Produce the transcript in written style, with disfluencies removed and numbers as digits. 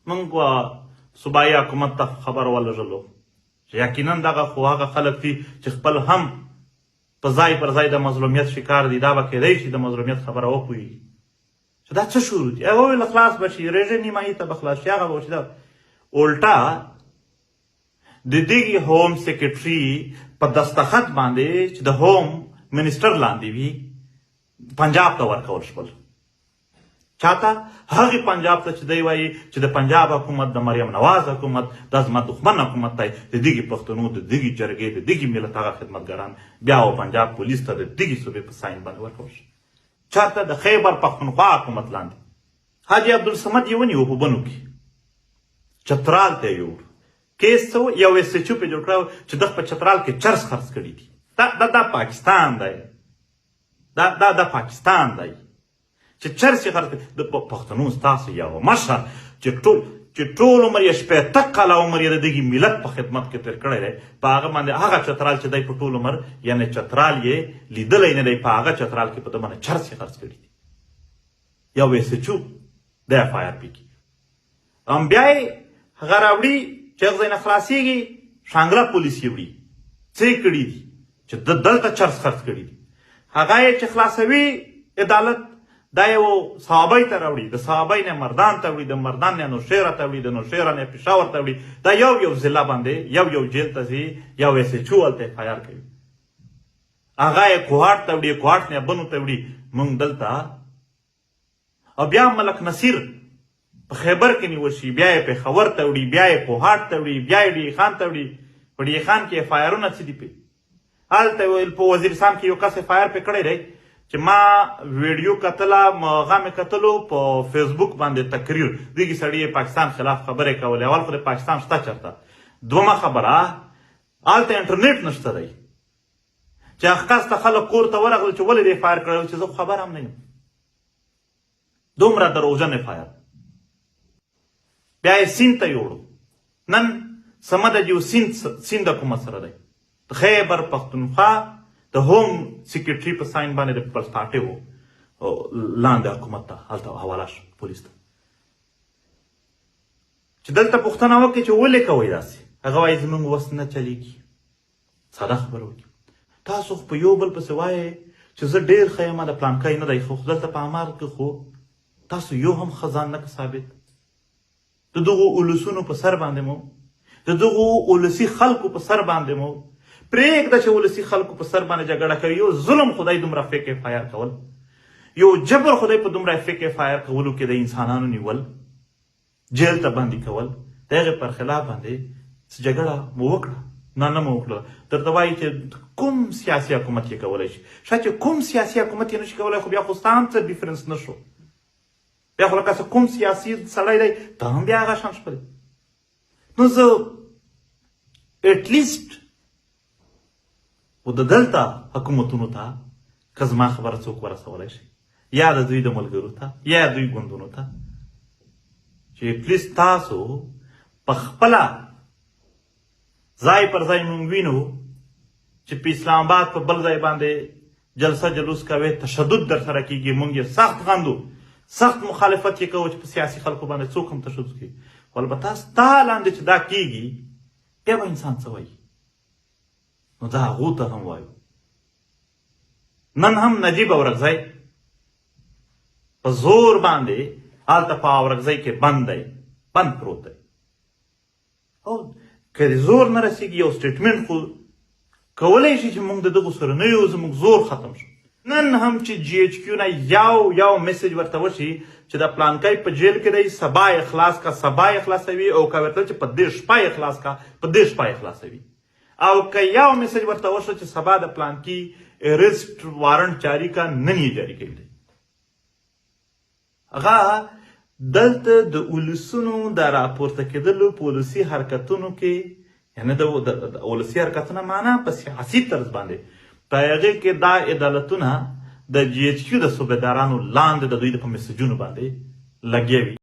موږ صوبایي حکومت ته خبر ولېږلو چې یقینا دغه خو هغه خلک دي چې خپل هم په ځای پر ځای د مظلومیت شکار دي. دا به کیدی شي د مظلومیت خبره وپوهېږي چې دا څه شروع دي. هغه وویل خلاص به شي، رژیم نیمایي ته به خلاص شي. هغه به وشي. دا الټا د دغې هوم سیکرټري په دستخط باندې چې د هوم منسټر لاندې وي پنجاب ته ورکول شول. چاته؟ هغې پنجاب ته چې دی وایي چې د پنجاب حکومت د مریم نواز حکومت دا زما دښمن حکومت دی. د دغې پښتنو د دغې جرګې د دغې ملت هغه خدمتګاران بیا و پنجاب پولیس ته د دغې صوبې په ساین باندې ورکول شو. چاته؟ د خیبر پښتونخوا حکومت لاندې حاجي عبدالصمد یې ونیو په بنو کې، چترال ته یې یوړ. کیس څه و؟ یو ایس ایچ او پې جوړ کړی چې دغه په چترال کې چرس خرڅ کړي دي. دا پاکستان دی. دا پاکستان دی چې چرس یې خرڅ کړي. د پښتنو ستاسو یو مشر چې ټول عمر یې 80 کاله عمر یې د دغې ملت په خدمت کې تېر کړی دی، په هغه باندې هغه چترال چې دی په ټول عمر یعنې چترال یې لیدلی نه دی، په هغه چترال کې په ده باندې چرس یې خرڅ کړي دي. یو ایس ایچ او دی اف آی آر پی کې. بیا یې هغه راوړي چې هغه ځای نه خلاصېږي، شانګله پولیس یې وړي. څه یې کړي دي چې دلته چرس خرڅ کړي دي. هغه یې چې خلاصوي عدالت، دا یو صحابۍ ته راوړي، د صحابۍ نه مردان ته وړي، د مردان نه نوشیره ته وړي، د نوشیره نه پېښور ته وړي. دا یو ضلع باندې یو جیل ته ځي، یو ایس ایچ او هلته اف آی آر کوي. هغه یې کوهاټ ته وړي، کوهاټ نه بنو ته وړي. موږ دلته او بیا ملک نصیر په خیبر کې نیول شي، بیا یې پېښور ته وړي، بیا یې کوهاټ ته وړي، بیا یې ډي خان ته وړي. په ډي خان کې اف آی آرونه څه دي پې؟ هلته ویل په وزیرستان کې یو کس اف آی آر پې کړی دی چې ما ویډیو کتله، هغه مې کتلو په فیسبوک باندې تقریر، دغې سړي یې پاکستان خلاف خبرې کولې. اول خو د پاکستان شته چېرته؟ دومه خبره هلته انټرنیټ نشته دی چې هغه کس ته خلک کور ته ورغلل چې ولې دې اف آی آر کړی، چې زه خو خبر هم نه یم. دومره دروغجن اف آی آر. بیا یې سیند ته یوړو. نن سمده جو سیند حکومت سره دی. د خیبر پښتونخوا د هوم سیکرټري په ساین باندې د پیپلز پارټۍ و لاندې حکومت ته هلته حواله شو پولیس ته. چې دلته پوښتنه وکړي چې ولې کوئ داسې، هغه وایي زموږ وس نه چلېږي. ساده خبره وکړي. تاسو خو په یو بل پسې وایئ چې زه ډېر ښه یم، د پلانکی نه دی، خو دلته په عمل کې خو تاسو یو هم ښه ځان نه ثابت. د دغو اولسونو په سر باندې مو، د دغو اولسي خلکو په سر باندې مو پرېږده چې ولسي خلکو په سر باندې جګړه کوي. یو ظلم خدای دومره فیک اف آی آر کول، یو جبر خدای په دومره فیک اف آی آر کولو کې د انسانانو نیول، جیل ته باندې کول، د هغې پر خلاف باندې جګړه مو وکړه. نه مو وکړه. درته وایي چې کوم سیاسي حکومت یې کولی شي. شاید چې کوم سیاسي حکومت یې نشي کولی، خو بیا خو ستا هم څه ډیفرنس نه شو. بیا خو لکه کوم سیاسي سړی دی ته هم بیا هغه شان شپلی. نو زه ایټلیسټ و د دلته حکومتونو ته که زما خبره څوک ورسولی شي، یا د دوی د ملګرو ته یا د دوی ګوندونو ته، چې ایټلیسټ تاسو په خپله ځای پر ځای مونږ وینو چې په اسلام آباد په بل ځای باندې جلسه جلوس کوئ، تشدد در سره کېږي. مونږ یې سخت غندو، سخت مخالفت یې کوو چې په سیاسي خلکو باندې څوک هم تشدد کوي. خو البته ستا لاندې چې دا کېږي بیا به انسان څه وایي. نو دا هغو ته هم وایو. نن هم نجیب اورکزی په زور باندې هلته په اورکزی کې بند پروت دی. او که د زور نه رسېږي یو سټیټمنټ خو کولی شي چې موږ د دغو سره نه یو، زموږ زور ختم شو. نن هم چې جی ایچ کیو نه یو میسج ورته وشي چې د پلانکی په جیل کې دی، سبا یې خلاص کا، سبا یې خلاصوي، او که ورته چې په دې شپه یې خلاص کا، په دې شپه یې خلاصوي. او که یو میسج ورته وشو چې سبا د پلانکی ارسټ وارنټ جاری کا، نن یې جاری کوي. هغه دلته د اولسونو د راپورته کېدلو په ولسي حرکتونو کې، یعنې د ولسي حرکتونه معنا په سیاسي طرز باندې، په هغې کې دا عدالتونه د جی ایچ کیو د صوبېدارانو لاندې د دوی د په میسجونو باندې لګیا وي.